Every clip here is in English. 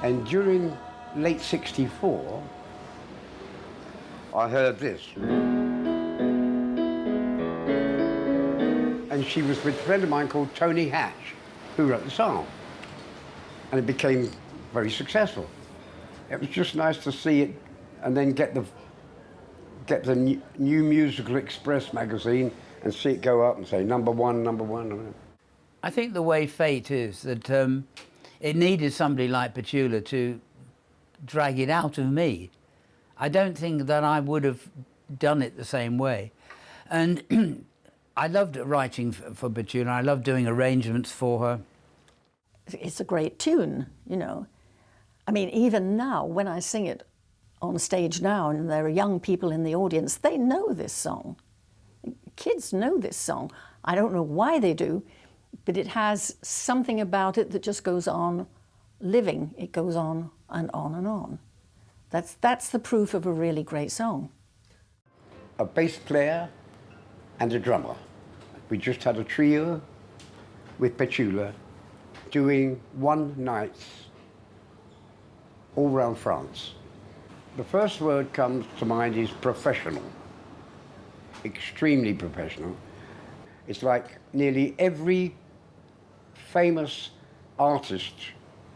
And during late '64, I heard this. And she was with a friend of mine called Tony Hatch, who wrote the song. And it became very successful. It was just nice to see it and then get the New Musical Express magazine and see it go up and say number one, number one, number one. I think the way fate is that it needed somebody like Petula to drag it out of me. I don't think that I would have done it the same way. And I loved writing for Petula. I loved doing arrangements for her. It's a great tune, you know. I mean, even now, when I sing it on stage now, and there are young people in the audience, they know this song. Kids know this song. I don't know why they do, but it has something about it that just goes on living. It goes on and on and on. That's the proof of a really great song. A bass player and a drummer. We just had a trio with Petula doing one nights all around France. The first word comes to mind is professional, extremely professional. It's like nearly every famous artist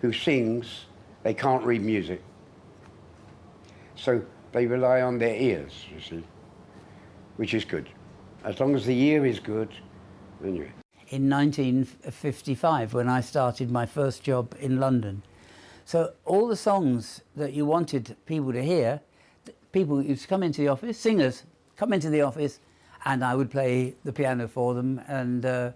who sings, they can't read music. So they rely on their ears, you see, which is good. As long as the ear is good, then you're... In 1955, when I started my first job in London. So all the songs that you wanted people to hear, people used to come into the office, singers come into the office, and I would play the piano for them and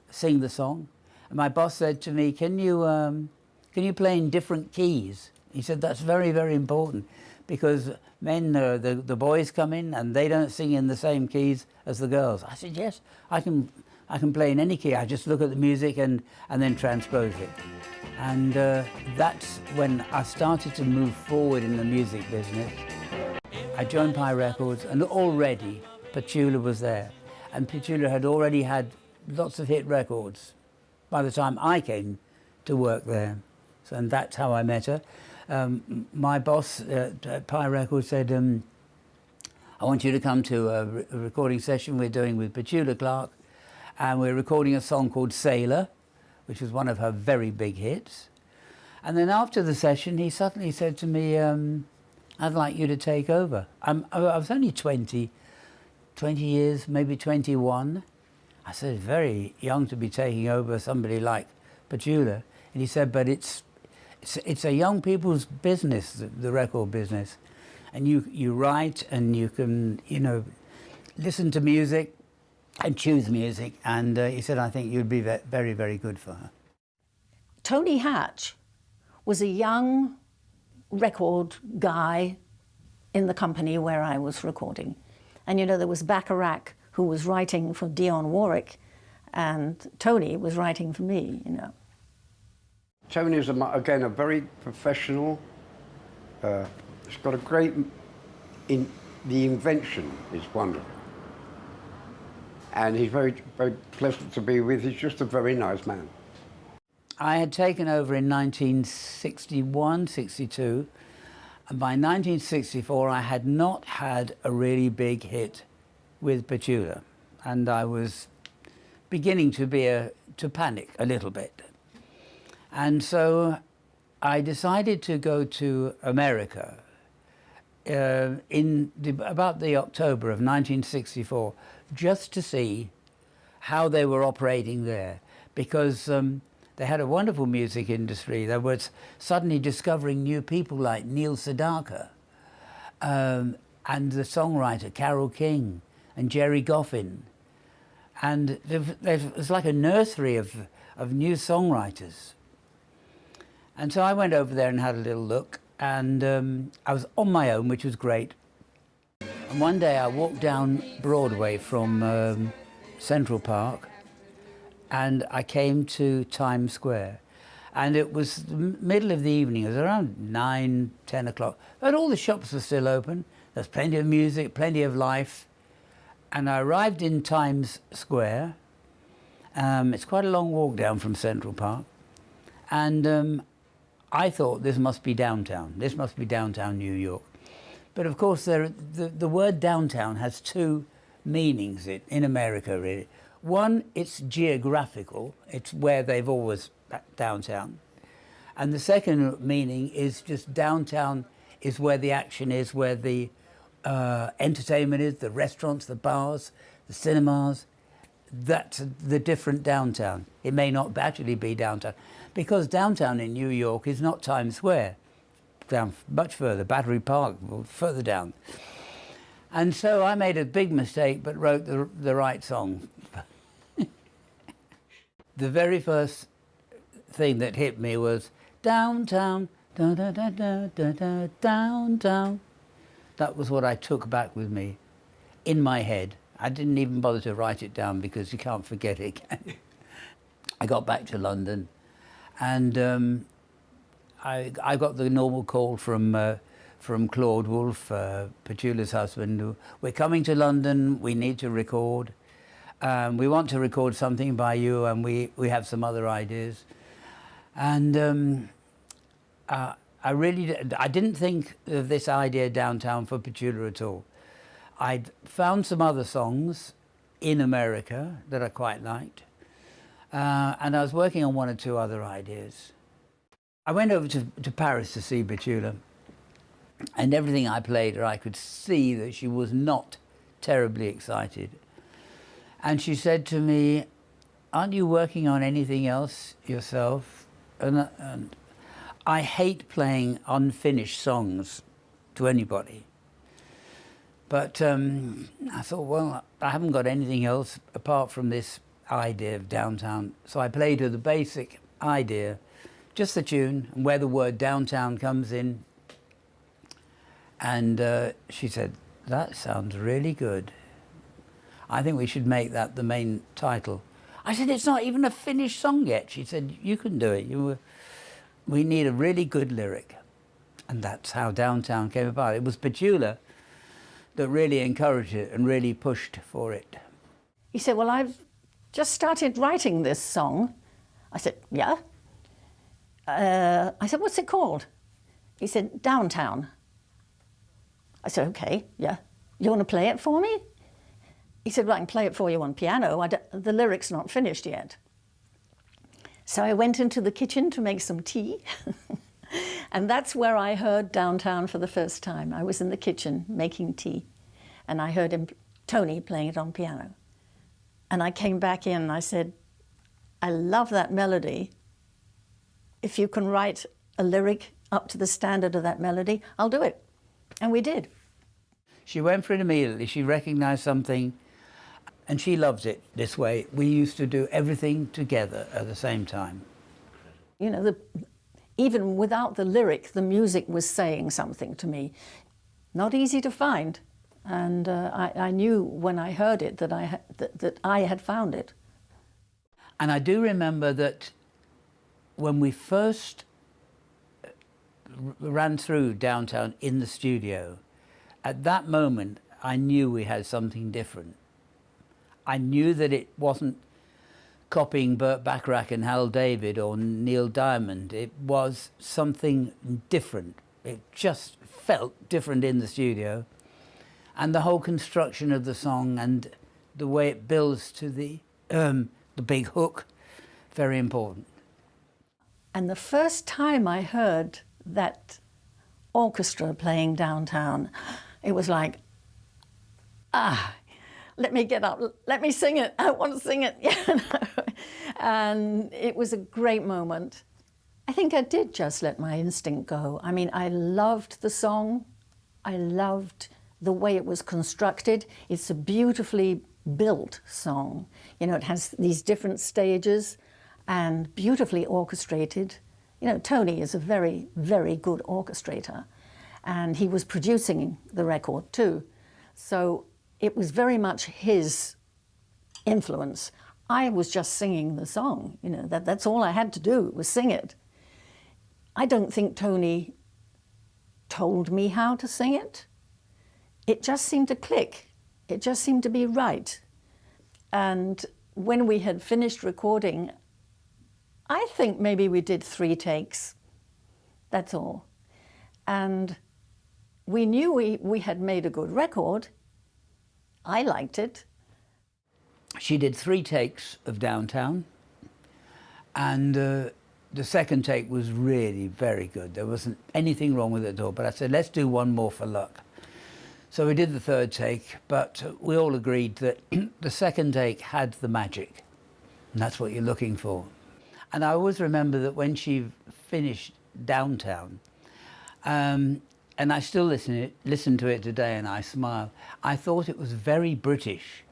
sing the song. And my boss said to me, can you play in different keys? He said, that's very, very important, because men, the boys come in and they don't sing in the same keys as the girls. I said, yes, I can play in any key. I just look at the music and then transpose it. And that's when I started to move forward in the music business. I joined Pye Records, and already Petula was there. And Petula had already had lots of hit records by the time I came to work there. So, and that's how I met her. My boss at Pye Records said, I want you to come to a recording session we're doing with Petula Clark, and we're recording a song called Sailor, which was one of her very big hits. And then after the session, he suddenly said to me, I'd like you to take over. I was only 20 years, maybe 21. I said, very young to be taking over somebody like Petula. And he said, but it's a young people's business, the record business. And you write and you can, you know, listen to music and choose music. And he said, I think you'd be very, very good for her. Tony Hatch was a young record guy in the company where I was recording. And you know, there was Bacharach, who was writing for Dionne Warwick, and Tony was writing for me, you know. Tony is, again, a very professional. He's got a great... the invention is wonderful. And he's very, very pleasant to be with. He's just a very nice man. I had taken over in 1961, 62, and by 1964 I had not had a really big hit with Petula, and I was beginning to panic a little bit. And so I decided to go to America about the October of 1964, just to see how they were operating there, because they had a wonderful music industry. They were suddenly discovering new people like Neil Sedaka and the songwriter Carole King and Jerry Goffin. And it was like a nursery of new songwriters. And so I went over there and had a little look, and I was on my own, which was great. And one day I walked down Broadway from Central Park, and I came to Times Square. And it was the middle of the evening, it was around 9, 10 o'clock. But all the shops were still open, there's plenty of music, plenty of life. And I arrived in Times Square. It's quite a long walk down from Central Park. And I thought this must be downtown. This must be downtown New York. But of course, the word downtown has two meanings in America, really. One, it's geographical. It's where they've always downtown. And the second meaning is just downtown is where the action is, where the entertainment is, the restaurants, the bars, the cinemas. That's the different downtown. It may not actually be downtown, because downtown in New York is not Times Square, down much further, Battery Park, further down. And so I made a big mistake, but wrote the right song. The very first thing that hit me was downtown, da da da da da da, downtown. That was what I took back with me in my head. I didn't even bother to write it down because you can't forget it. I got back to London, and I got the normal call from Claude Wolfe, Petula's husband. We're coming to London. We need to record. We want to record something by you, and we have some other ideas. And I didn't think of this idea downtown for Petula at all. I'd found some other songs in America that I quite liked, and I was working on one or two other ideas. I went over to Paris to see Petula, and everything I played her, I could see that she was not terribly excited. And she said to me, "Aren't you working on anything else yourself?" And I hate playing unfinished songs to anybody. But I thought, well, I haven't got anything else apart from this idea of downtown. So I played her the basic idea, just the tune, and where the word downtown comes in. And she said, "That sounds really good. I think we should make that the main title." I said, "It's not even a finished song yet." She said, "You can do it. We need a really good lyric." And that's how Downtown came about. It was Petula that really encouraged it and really pushed for it. He said, "Well, I've just started writing this song." I said, "Yeah." I said, "What's it called?" He said, "Downtown." I said, "Okay, yeah. You want to play it for me?" He said, "Well, I can play it for you on piano. The lyric's not finished yet." So I went into the kitchen to make some tea. And that's where I heard Downtown for the first time. I was in the kitchen making tea, and I heard Tony playing it on piano. And I came back in and I said, "I love that melody. If you can write a lyric up to the standard of that melody, I'll do it." And we did. She went for it immediately. She recognized something, and she loved it this way. We used to do everything together at the same time. You know, even without the lyric, the music was saying something to me. Not easy to find. And I knew when I heard it that I had found it. And I do remember that when we first ran through Downtown in the studio, at that moment I knew we had something different. I knew that it wasn't copying Burt Bacharach and Hal David or Neil Diamond. It was something different. It just felt different in the studio. And the whole construction of the song and the way it builds to the big hook, very important. And the first time I heard that orchestra playing Downtown, it was like, let me get up, let me sing it, I want to sing it. And it was a great moment. I think I did just let my instinct go. I mean, I loved the song. I loved the way it was constructed. It's a beautifully built song. You know, it has these different stages and beautifully orchestrated. You know, Tony is a very, very good orchestrator, and he was producing the record too. So it was very much his influence. I was just singing the song, you know, that's all I had to do was sing it. I don't think Tony told me how to sing it. It just seemed to click. It just seemed to be right. And when we had finished recording, I think maybe we did 3 takes. That's all. And we knew we had made a good record. I liked it. She did 3 takes of Downtown, and the second take was really very good. There wasn't anything wrong with it at all, but I said, let's do one more for luck. So we did the 3rd take, but we all agreed that the second take had the magic, and that's what you're looking for. And I always remember that when she finished Downtown, and I still listen to it today and I smile, I thought it was very British.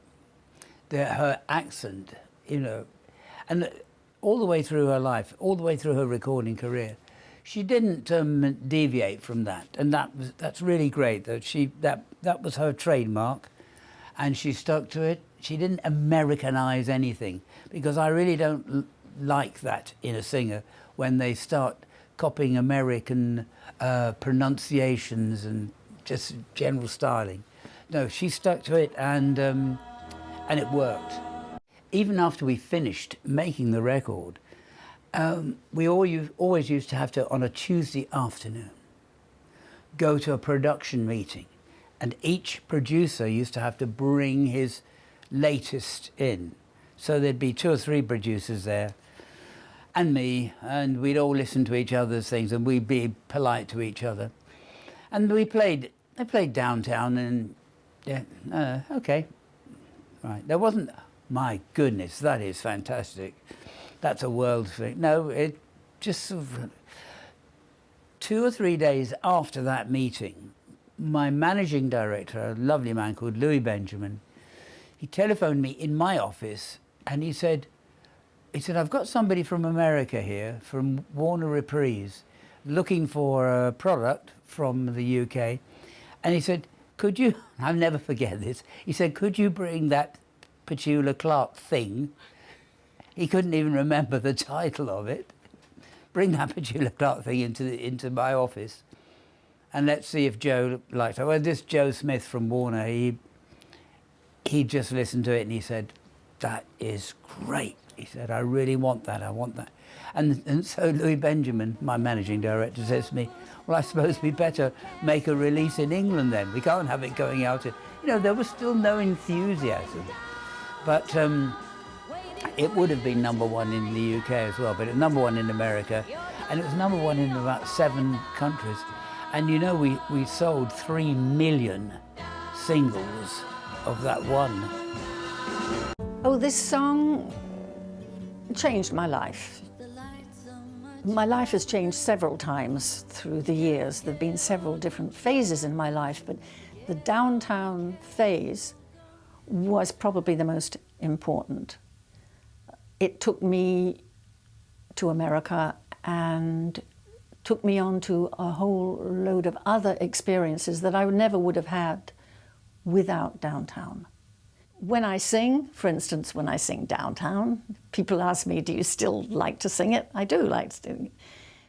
Her accent, you know, and all the way through her life, all the way through her recording career, she didn't deviate from that, and that's really great. That was her trademark, and she stuck to it. She didn't Americanize anything, because I really don't like that in a singer when they start copying American pronunciations and just general styling. No, she stuck to it, and it worked. Even after we finished making the record, we always used to have to, on a Tuesday afternoon, go to a production meeting, and each producer used to have to bring his latest in. So there'd be 2 or 3 producers there, and me, and we'd all listen to each other's things, and we'd be polite to each other. And they played Downtown, and yeah, okay, right. There wasn't, my goodness, that is fantastic. That's a world thing. No, it just sort of 2 or 3 days after that meeting, my managing director, a lovely man called Louis Benjamin, he telephoned me in my office, and he said, I've got somebody from America here, from Warner Reprise, looking for a product from the UK. And he said, could you, I'll never forget this, he said, could you bring that Petula Clark thing? He couldn't even remember the title of it. Bring that Petula Clark thing into my office, and let's see if Joe likes it. Well, this Joe Smith from Warner, he just listened to it and he said, that is great. He said, I really want that, I want that. And so Louis Benjamin, my managing director, says to me, well, I suppose we better make a release in England then. We can't have it going out. You know, there was still no enthusiasm. But it would have been #1 in the UK as well, but it was #1 in America, and it was #1 in about 7 countries. And you know, we sold 3 million singles of that one. Oh, this song changed my life. My life has changed several times through the years. There have been several different phases in my life, but the Downtown phase was probably the most important. It took me to America and took me on to a whole load of other experiences that I never would have had without Downtown. When I sing, for instance, when I sing Downtown, people ask me, do you still like to sing it? I do like to sing it.